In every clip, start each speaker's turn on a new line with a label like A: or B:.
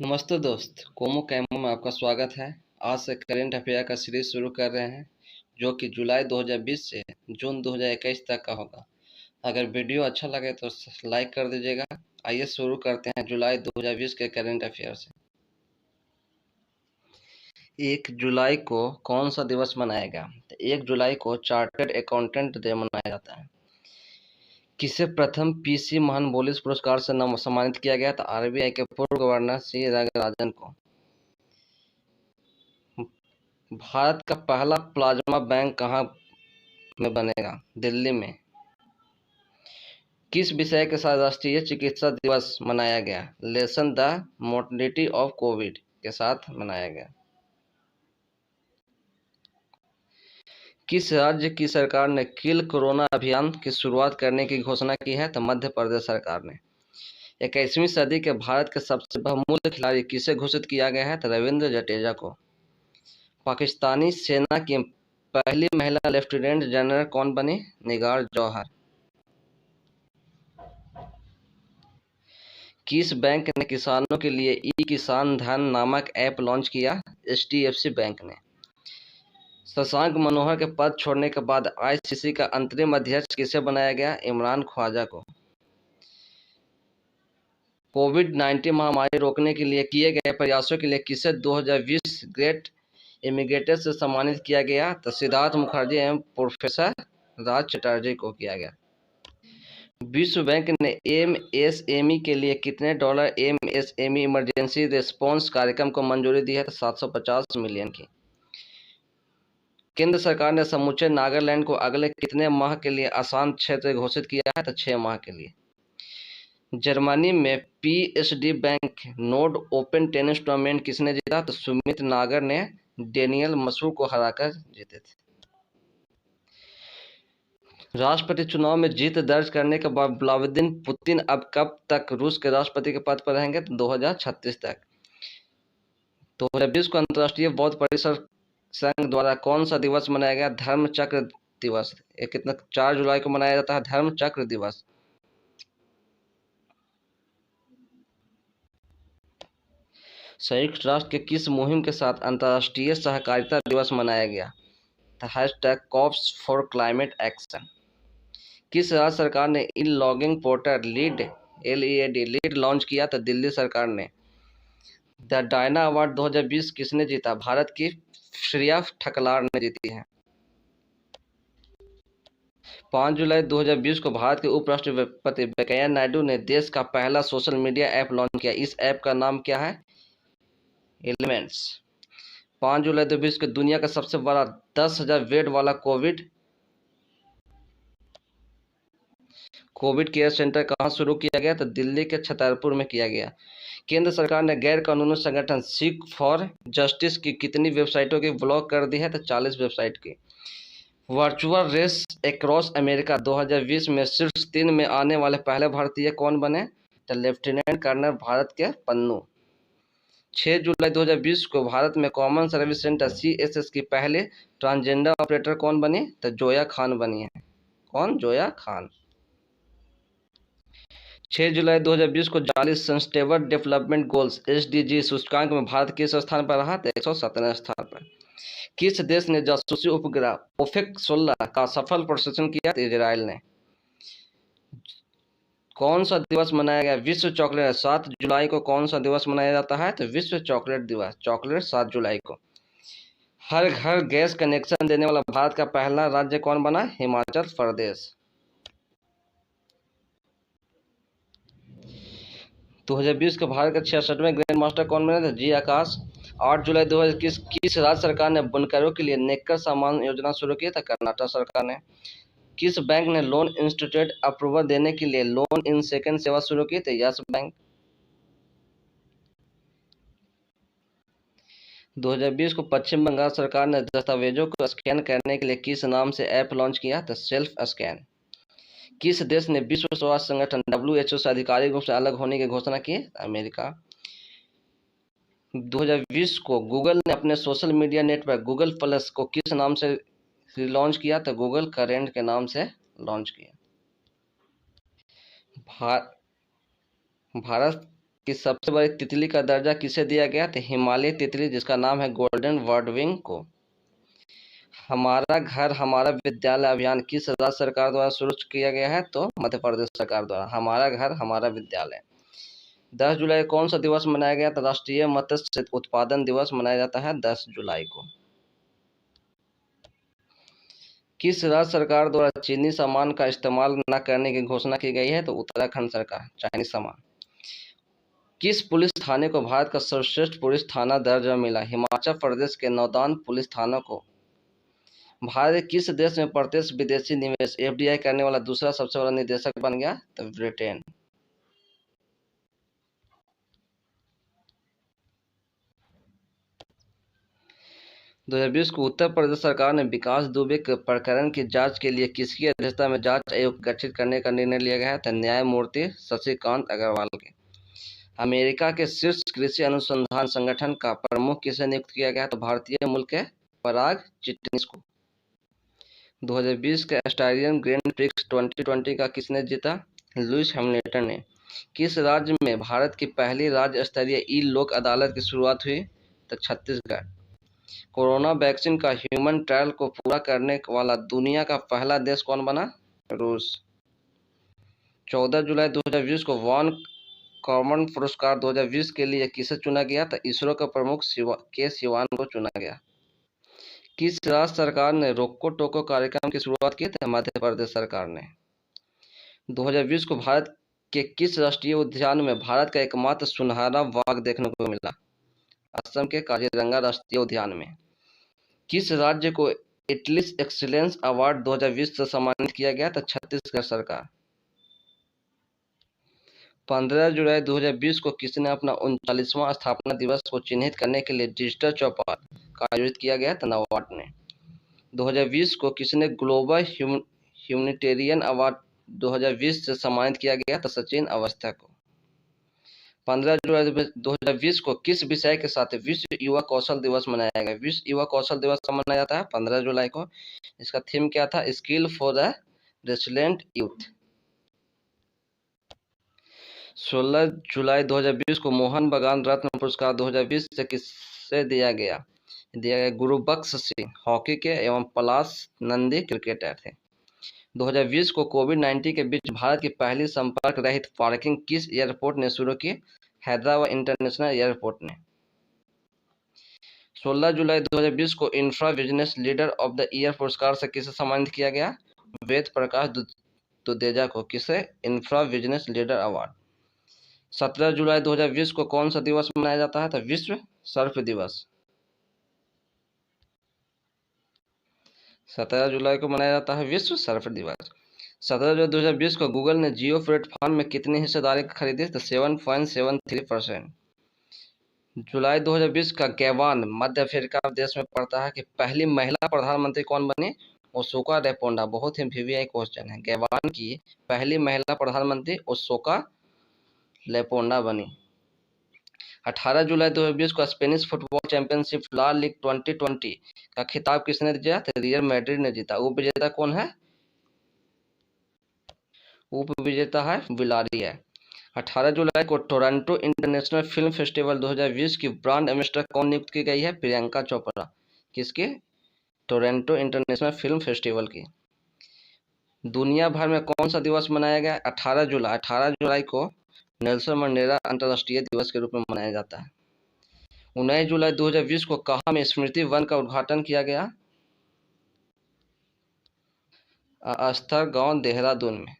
A: नमस्ते दोस्त, कोमो कैमो में आपका स्वागत है। आज से करेंट अफेयर का सीरीज शुरू कर रहे हैं जो कि जुलाई 2020 से जून 2021 तक का होगा। अगर वीडियो अच्छा लगे तो लाइक कर दीजिएगा। आइए शुरू करते हैं जुलाई 2020 के करेंट अफेयर से। 1 जुलाई को कौन सा दिवस मनाया गया? तो 1 जुलाई को चार्टर्ड अकाउंटेंट डे मनाया जाता है। किसे प्रथम पीसी महानबोलिस पुरस्कार से सम्मानित किया गया? तो आरबीआई के पूर्व गवर्नर सी रंगराजन को। भारत का पहला प्लाज्मा बैंक कहाँ में बनेगा? दिल्ली में। किस विषय के साथ राष्ट्रीय चिकित्सा दिवस मनाया गया? Lesson the mortality of Covid के साथ मनाया गया। किस राज्य की सरकार ने किल कोरोना अभियान की शुरुआत करने की घोषणा की है? तो मध्य प्रदेश सरकार ने। 21वीं सदी के भारत के सबसे बहुमूल्य खिलाड़ी किसे घोषित किया गया है? तो रविंद्र जडेजा को। पाकिस्तानी सेना की पहली महिला लेफ्टिनेंट जनरल कौन बनी? निगार जौहर। किस बैंक ने किसानों के लिए ई किसान धन नामक ऐप लॉन्च किया? एचडीएफसी बैंक ने। शशांक मनोहर के पद छोड़ने के बाद आईसीसी का अंतरिम अध्यक्ष किसे बनाया गया? इमरान ख्वाजा को। कोविड-19 महामारी रोकने के लिए किए गए प्रयासों के लिए किसे 2020 ग्रेट इमिग्रेटर से सम्मानित किया गया? तो सिद्धार्थ मुखर्जी एवं प्रोफेसर राज चटर्जी को किया गया। विश्व बैंक ने एमएसएमई के लिए कितने डॉलर एमएसएमई इमरजेंसी रिस्पॉन्स कार्यक्रम को मंजूरी दी है? तो 750 मिलियन की। केंद्र सरकार ने समूचे नागालैंड को अगले कितने माह के लिए अशांत क्षेत्र घोषित किया है? तो 6 माह के लिए। जर्मनी में PSD bank node open tennis tournament किसने जीता? तो सुमित नागर ने डेनियल मसूर को हराकर जीते थे। राष्ट्रपति चुनाव में जीत दर्ज करने के बाद व्लादिमीर पुतिन अब कब तक रूस के राष्ट्रपति के पद पर रहेंगे? तो 2036 तक। 2020 को अंतर्राष्ट्रीय बौद्ध परिषद संघ द्वारा कौन सा दिवस मनाया गया? धर्म चक्र दिवस। ये कितना 4 जुलाई को मनाया जाता है धर्म चक्र दिवस। संयुक्त राष्ट्र के किस मुहिम के साथ अंतर्राष्ट्रीय सहकारिता दिवस मनाया गया? #Coops for climate action. किस राज्य सरकार ने e logging portal lead launch किया? तो दिल्ली सरकार ने। द डायना अवार्ड 2020 किसने जीता? भारत की श्रेया ठकलार ने जीती है। 5 जुलाई 2020 को भारत के उपराष्ट्रपति वेंकैया नायडू ने देश का पहला सोशल मीडिया ऐप लॉन्च किया। इस ऐप का नाम क्या है? एलिमेंट्स। 5 जुलाई 2020 को दुनिया का सबसे बड़ा 10,000 बेड वाला कोविड केयर सेंटर कहाँ शुरू किया गया? तो दिल्ली के छतरपुर में किया गया। केंद्र सरकार ने गैर कानूनी संगठन सीक फॉर जस्टिस की कितनी वेबसाइटों की ब्लॉक कर दी है? तो 40 वेबसाइट की। वर्चुअल रेस अक्रॉस अमेरिका 2020 में शीर्ष 3 में आने वाले पहले भारतीय कौन बने? तो लेफ्टिनेंट कर्नल भारत के पन्नू। 6 जुलाई 2020 को भारत में कॉमन सर्विस सेंटर सीएसएस की पहले ट्रांसजेंडर ऑपरेटर कौन बनी? तो जोया खान बनी है। कौन? जोया खान। 6 जुलाई 2020 को जारी सस्टेनेबल डेवलपमेंट गोल्स एसडीजी सूचकांक में भारत किस स्थान पर रहा? तो 117 स्थान पर। किस देश ने जासूसी उपग्रह ओफेक 16 का सफल प्रक्षेपण किया? तो इजराइल ने। कौन सा दिवस मनाया गया? विश्व चॉकलेट। 7 जुलाई को कौन सा दिवस मनाया जाता है? तो विश्व चॉकलेट दिवस। चॉकलेट 7 जुलाई को। हर घर गैस कनेक्शन देने वाला भारत का पहला राज्य कौन बना? हिमाचल प्रदेश। 2020 के भारत का 66वें ग्रैंड मास्टर कौन बने थे? जी आकाश। 8 जुलाई 2021 किस राज्य सरकार ने बुनकरों के लिए नेकर सम्मान योजना शुरू की? था कर्नाटक सरकार ने। किस बैंक ने लोन इंस्टीट्यूट अप्रूवल देने के लिए लोन इन सेकंड सेवा शुरू की? थी यस बैंक। 2020 को पश्चिम बंगाल सरकार ने दस्तावेजों को स्कैन करने के लिए किस नाम से ऐप लॉन्च किया? था सेल्फ स्कैन। किस देश ने विश्व स्वास्थ्य संगठन WHO से आधिकारिक रूप से अलग होने की घोषणा की? अमेरिका। 2020 को गूगल ने अपने social media network Google plus को किस नाम से लॉन्च किया? तो गूगल करेंट के नाम से लॉन्च किया। भारत कि सबसे बड़ी तितली का दर्जा किसे दिया गया? तो हिमालय तितली जिसका नाम है गोल्डन वर्डविंग को। हमारा घर हमारा विद्यालय अभियान किस राज्य सरकार द्वारा शुरू किया गया है? तो मध्य प्रदेश सरकार द्वारा हमारा घर हमारा विद्यालय। 10 जुलाई कौन सा दिवस मनाया गया? तो राष्ट्रीय मत्स्य उत्पादन दिवस मनाया जाता है 10 जुलाई को। किस राज्य सरकार द्वारा चीनी सामान का इस्तेमाल न करने की घोषणा की गई है? तो उत्तराखंड सरकार, चाइनीज सामान। किस पुलिस थाने को भारत का सर्वश्रेष्ठ पुलिस थाना दर्जा मिला? हिमाचल प्रदेश के नौदान पुलिस थाना को। भारत किस देश में प्रत्यक्ष विदेशी निवेश एफडीआई करने वाला दूसरा सबसे बड़ा निदेशक बन गया? तो ब्रिटेन। दो 2020 को उत्तर प्रदेश सरकार ने विकास दुबे के प्रकरण की जांच के लिए किसकी अध्यक्षता में जांच आयोग गठित करने का निर्णय लिया गया है? तो न्यायमूर्ति शशिकांत अग्रवाल के। अमेरिका के शीर्ष कृषि अनुसंधान संगठन का प्रमुख किसे नियुक्त किया गया? तो भारतीय मूल के पराग चिटनिस को। 2020 के ऑस्ट्रेलियन ग्रैंड प्रिक्स 2020 का किसने जीता? लुइस हैमिल्टन ने। किस राज्य में भारत की पहली राज्य स्तरीय ई लोक अदालत की शुरुआत हुई? तो छत्तीसगढ़। कोरोना वैक्सीन का ह्यूमन ट्रायल को पूरा करने वाला दुनिया का पहला देश कौन बना? रूस। 14 जुलाई 2020 को वन कॉमन पुरस्कार 2020 के लिए किसे चुना गया? तो इसरो के प्रमुख के सिवान को चुना गया। किस राज्य सरकार ने रोको टोको कार्यक्रम की शुरुआत की? थी मध्य प्रदेश सरकार ने। 2020 को भारत के किस राष्ट्रीय उद्यान में भारत का एकमात्र सुनहरा बाघ देखने को मिला? असम के काजीरंगा राष्ट्रीय उद्यान में। किस राज्य को एटलीस एक्सीलेंस अवार्ड 2020 से सम्मानित किया गया? तो छत्तीसगढ़ सरकार। 15 जुलाई 2020 को किसने अपना 39वां स्थापना दिवस को चिन्हित करने के लिए डिजिटल चौपाल का आयोजित किया गया? तो नाबार्ड ने। 2020 को किसने ग्लोबल ह्यूमैनिटेरियन अवार्ड 2020 से सम्मानित किया गया? तो सचिन अवस्थी को। 15 जुलाई 2020 को किस विषय के साथ विश्व युवा कौशल दिवस मनाया गया? विश्व युवा कौशल दिवस कब मनाया जाता है? 15 जुलाई को। इसका थीम क्या था? Skill for the resilient youth. 16 जुलाई 2020 को मोहन बागान रत्न पुरस्कार 2020 से किसे दिया गया? गुरुबख्श सिंह हॉकी के एवं पलाश नंदी क्रिकेटर थे। 2020 को कोविड-19 के बीच भारत की पहली संपर्क रहित पार्किंग किस एयरपोर्ट ने शुरू की? हैदराबाद इंटरनेशनल एयरपोर्ट ने। 16 जुलाई 2020 को infra business leader of the year पुरस्कार से किसे सम्मानित किया गया? वेद प्रकाश दुदेजा को। किसे? Infra business leader award. 17 जुलाई 2020 को कौन सा दिवस मनाया जाता है? तो विश्व सर्फ दिवस। 17 जुलाई को मनाया जाता है विश्व सर्फ दिवस। 17 जुलाई 2020 को गूगल ने जियो प्लेटफॉर्म में कितनी हिस्सेदारी खरीदी? तो 7.73%। जुलाई 2020 का गैबान मध्य अफ्रीका देश में पड़ता है कि पहली महिला प्रधानमंत्री कौन बनी? ओसोका रेपोंडा। बहुत ही वीवीआई क्वेश्चन है। गैबान की पहली महिला प्रधानमंत्री ओसोका लेपोंडा बनी। 18 जुलाई 2020 को स्पेनिश फुटबॉल चैंपियनशिप ला लीग 2020 का खिताब किसने जीता? तो रियल मैड्रिड ने जीता। उप विजेता कौन है? उप विजेता है विलारिया। 18 जुलाई को टोरंटो इंटरनेशनल फिल्म फेस्टिवल 2020 की ब्रांड एम्बेसडर कौन नियुक्त की गई है? प्रियंका चोपड़ा। किसके? टोरंटो इंटरनेशनल फिल्म फेस्टिवल की। दुनिया भर में कौन सा दिवस मनाया गया? 18 जुलाई को नेल्सन मंडेला अंतर्राष्ट्रीय दिवस के रूप में मनाया जाता है। 19 जुलाई 2020 को कहाँ में स्मृति वन का उद्घाटन किया गया? अस्तर गांव देहरादून में।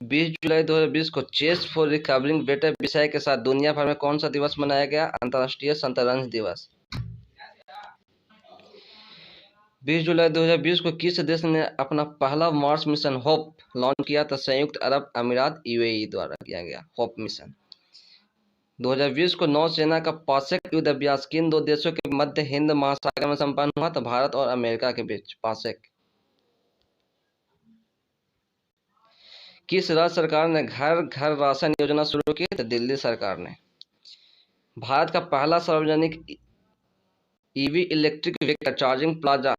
A: 20 जुलाई 2020 को चेस फॉर रिकवरिंग बेटर विषय के साथ दुनिया भर में कौन सा दिवस मनाया गया? अंतर्राष्ट्रीय शतरंज दिवस। 20 जुलाई 2020 को किस देश ने अपना पहला मार्स मिशन होप लॉन्च किया? तो संयुक्त अरब अमीरात यूएई द्वारा किया गया होप मिशन। 2020 को नौसेना का पासेक युद्ध अभ्यास किन दो देशों के मध्य हिंद महासागर में संपन्न हुआ? तो भारत और अमेरिका के बीच पासेक। किस राज्य सरकार ने घर घर राशन योजना शुरू की? तो दिल्ली सरकार ने। भारत का पहला सार्वजनिक EV electric vehicle charging plaza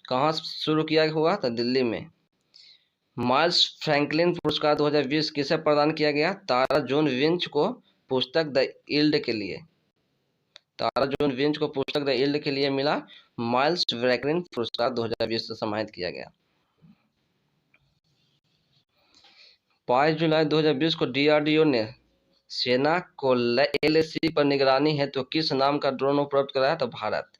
A: कहाँ शुरू किया हुआ? तो दिल्ली में। माइल्स फ्रैंकलिन पुरस्कार 2020 किसे प्रदान किया गया? तारा जून विंच को पुस्तक द यील्ड के लिए। तारा जून विंच को पुस्तक द यील्ड के लिए मिला माइल्स फ्रैंकलिन पुरस्कार 2020 से सम्मानित किया गया। 5 जुलाई 2020 को डीआरडीओ ने सेना को एलएसी पर निगरानी है तो किस नाम का ड्रोन उपलब्ध कराया? तो भारत।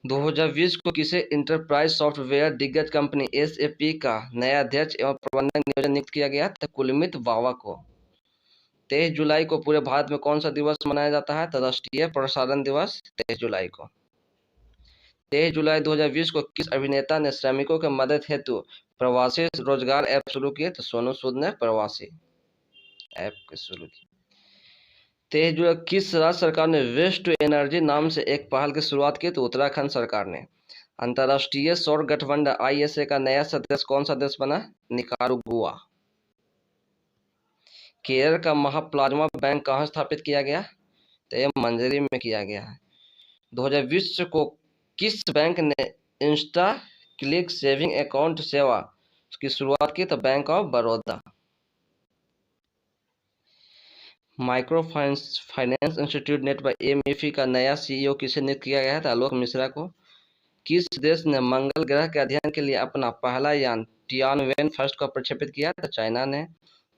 A: 2020 को किसे इंटरप्राइज सॉफ्टवेयर दिग्गज कंपनी एसएपी का नया अध्यक्ष एवं प्रबंधक नियोजन नियुक्त किया गया? तो कुलमित बावा को। 23 जुलाई को पूरे भारत में कौन सा दिवस मनाया जाता है? तो राष्ट्रीय प्रसारण दिवस 23 जुलाई को। 23 जुलाई 2020 को किस अभिनेता ने श्रमिकों की मदद हेतु प्रवासी रोजगार ऐप शुरू किए? तो सोनू सूद ने प्रवासी ऐप शुरू की। 23 जुलाई किस राज्य सरकार ने वेस्ट टू एनर्जी नाम से एक पहल की शुरुआत की? तो उत्तराखंड सरकार ने। अंतर्राष्ट्रीय सौर गठबंधन आईएसए का नया सदस्य कौन सा देश बना? निकारागुआ। केरल का महाप्लाज्मा बैंक कहाँ स्थापित किया गया? तो यह मंजरी में किया गया है। 2020 को किस बैंक ने इंस्टा क्लिक सेविंग अकाउंट सेवा की शुरुआत की? तो bank of Baroda. Micro finance institute net पर एमएफई का नया सीईओ किसे नियुक्त किया गया है? तो आलोक मिश्रा को। किस देश ने मंगल ग्रह के अध्ययन के लिए अपना पहला यान टियानवेन फर्स्ट को प्रक्षेपित किया? तो चाइना ने।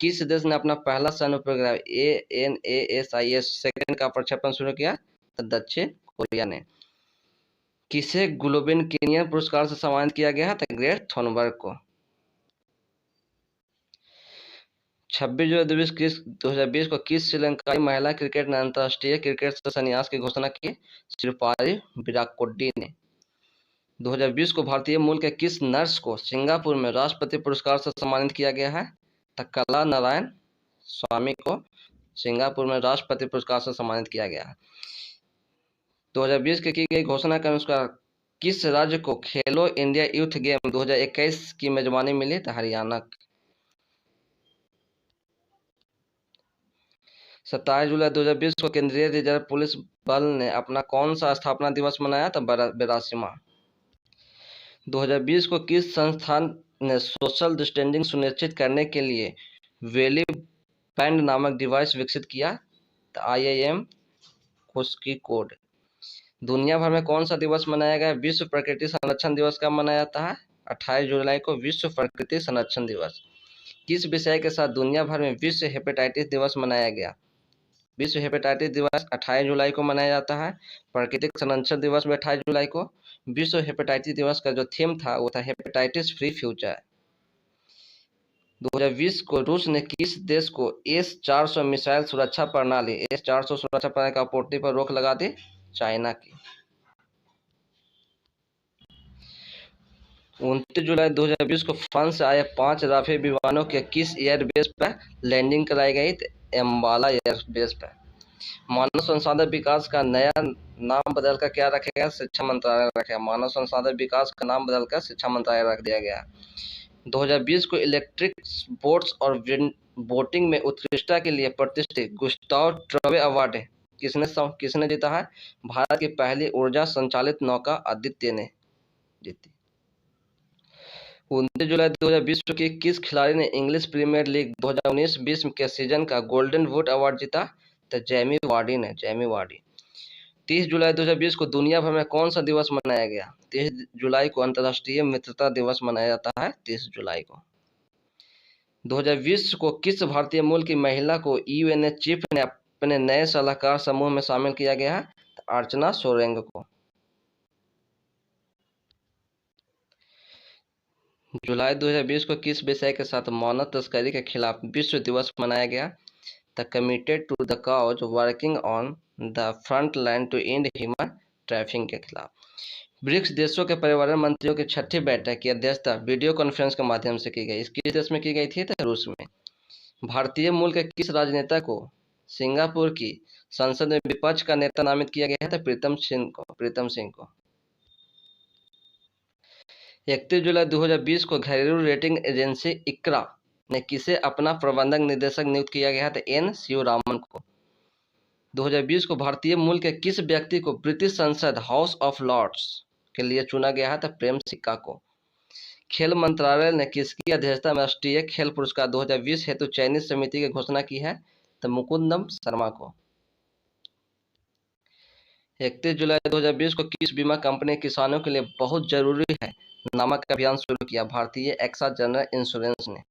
A: किस देश ने अपना पहला सैन्य उपग्रह ANASIS सेकंड का प्रक्षेपण शुरू किया? तो दक्षिण कोरिया ने। किसे ग्लोबेन केनियन पुरस्कार से सम्मानित किया गया है? तो ग्रेट थोनबर्ग को। 26 जुलाई 2020 को किस श्रीलंकाई महिला क्रिकेट ने अंतर्राष्ट्रीय क्रिकेट से संन्यास की घोषणा की? श्रीपाली विराकोडी ने। 2020 को भारतीय मूल के किस नर्स को सिंगापुर में राष्ट्रपति पुरस्कार से सम्मानित किया गया है? तो कला नारायण स्वामी को सिंगापुर में राष्ट्रपति पुरस्कार से सम्मानित किया गया है। 2020 की गई घोषणा के अनुसार किस राज्य को खेलो इंडिया यूथ गेम 2021 की मेजबानी मिली? तो हरियाणा। 27 जुलाई 2020 को केंद्रीय रिजर्व पुलिस बल ने अपना कौन सा स्थापना दिवस मनाया? तो 82वां। 2020 को किस संस्थान ने सोशल डिस्टेंसिंग सुनिश्चित करने के लिए वेली बैंड नामक डिवाइस विकसित किया? तो IIM कोड। दुनिया भर में कौन सा दिवस मनाया गया? विश्व प्रकृति संरक्षण दिवस कब मनाया जाता है? 28 जुलाई को विश्व प्रकृति संरक्षण दिवस। किस विषय के साथ दुनिया भर में विश्व हेपेटाइटिस दिवस मनाया गया? विश्व हेपेटाइटिस दिवस 28 जुलाई को मनाया जाता है। प्राकृतिक संरक्षण दिवस भी 28 जुलाई को। विश्व हेपेटाइटिस दिवस का जो थीम था वो था हेपेटाइटिस फ्री फ्यूचर। 2020 को रूस ने किस देश को S-400 मिसाइल सुरक्षा प्रणाली का आपूर्ति पर रोक लगा दी? चाइना की। 29 जुलाई 2020 को फ्रांस से आए 5 राफेल विमानों के किस एयरबेस पर लैंडिंग कराई गई? एम्बाला एयरबेस पर। मानव संसाधन विकास का नया नाम बदलकर क्या रखा गया? शिक्षा मंत्रालय रखा। मानव संसाधन विकास का नाम बदलकर शिक्षा मंत्रालय रख दिया गया। 2020 को इलेक्ट्रिक बोट्स और बोटिंग में उत्कृष्टता के लिए प्रतिष्ठित गुस्ताव ट्रवे अवार्ड किसने जीता है? भारत की पहली ऊर्जा संचालित नौका आदित्य ने जीती। 29 जुलाई 2020 की किस खिलाड़ी ने इंग्लिश प्रीमियर लीग 2019-20 के सीजन का गोल्डन बूट अवार्ड जीता? तो जेमी वार्डी ने। 30 जुलाई 2020 को दुनिया भर में कौन सा दिवस मनाया गया? 30 जुलाई को अंतर्राष्ट्रीय मित्रता दिवस मनाया जाता है। 30 जुलाई को। 2020 को किस भारतीय मूल की महिला को यूएनए चीफ ने अपने नए सलाहकार समूह में शामिल किया गया है? तो अर्चना सोरेंग को। जुलाई 2020 को किस विषय के साथ मानव तस्करी के खिलाफ विश्व दिवस मनाया गया? The committed to the cause working on the front line to end human trafficking के खिलाफ। ब्रिक्स देशों के पर्यावरण मंत्रियों की 6ठी बैठक की अध्यक्षता वीडियो कॉन्फ्रेंस के माध्यम से की गई। किस देश में की गई थी? तो रूस में। भारतीय मूल के किस राजनेता को सिंगापुर की संसद में विपक्ष का नेता नामित किया गया है? तो प्रीतम सिंह को। 31 जुलाई 2020 को घरेलू रेटिंग एजेंसी इक्रा ने किसे अपना प्रबंधक निदेशक नियुक्त किया गया है? तो N शिवरामन को। 2020 को भारतीय मूल के किस व्यक्ति को ब्रिटिश संसद हाउस ऑफ लॉर्ड्स के लिए चुना गया है? तो प्रेम सिक्का को। खेल मंत्रालय ने किसकी अध्यक्षता में राष्ट्रीय खेल पुरस्कार 2020 हेतु चयनित समिति की घोषणा की है? तो मुकुंदम शर्मा को। 31 जुलाई 2020 को किस बीमा कंपनी ने किसानों के लिए बहुत जरूरी है नामक अभियान शुरू किया? भारतीय एक्सा जनरल इंश्योरेंस ने।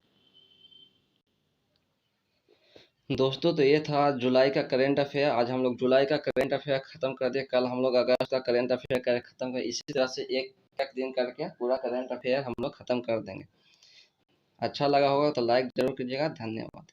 A: दोस्तों तो ये था जुलाई का करंट अफेयर। आज हम लोग जुलाई का करंट अफेयर खत्म कर दिए। कल हम लोग अगस्त का करंट अफेयर खत्म कर, इसी तरह से एक एक दिन करके पूरा करंट अफेयर हम लोग खत्म कर देंगे। अच्छा लगा होगा तो लाइक जरूर कीजिएगा। धन्यवाद।